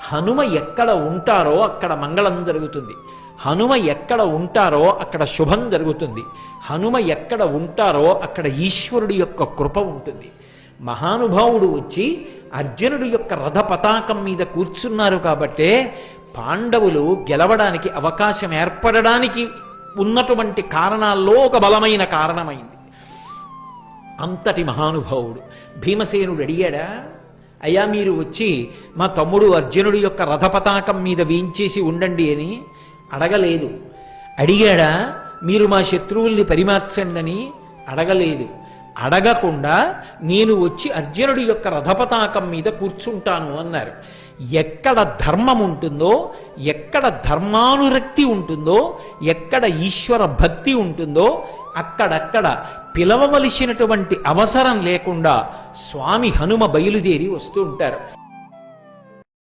హనుమ ఎక్కడ ఉంటారో అక్కడ మంగళం జరుగుతుంది. హనుమ ఎక్కడ ఉంటారో అక్కడ శుభం జరుగుతుంది. హనుమ ఎక్కడ ఉంటారో అక్కడ ఈశ్వరుడి యొక్క కృప ఉంటుంది. మహానుభావుడు వచ్చి అర్జునుడి యొక్క రథ పతాకం మీద కూర్చున్నారు కాబట్టే పాండవులు గెలవడానికి అవకాశం ఏర్పడడానికి ఉన్నటువంటి కారణాల్లో ఒక బలమైన కారణమైంది. అంతటి మహానుభావుడు భీమసేనుడు అడిగాడా, అయ్యా మీరు వచ్చి మా తమ్ముడు అర్జునుడి యొక్క రథపతాకం మీద వేయించేసి ఉండండి అని అడగలేదు. అడిగాడా మీరు మా శత్రువుల్ని పరిమార్చండి అని అడగలేదు. అడగకుండా నేను వచ్చి అర్జునుడి యొక్క రథపతాకం మీద కూర్చుంటాను అన్నారు. ఎక్కడ ధర్మం ఉంటుందో, ఎక్కడ ధర్మానురక్తి ఉంటుందో, ఎక్కడ ఈశ్వర భక్తి ఉంటుందో అక్కడక్కడ పిలవవలసినటువంటి అవసరం లేకుండా స్వామి హనుమ బయలుదేరి వస్తూ ఉంటారు.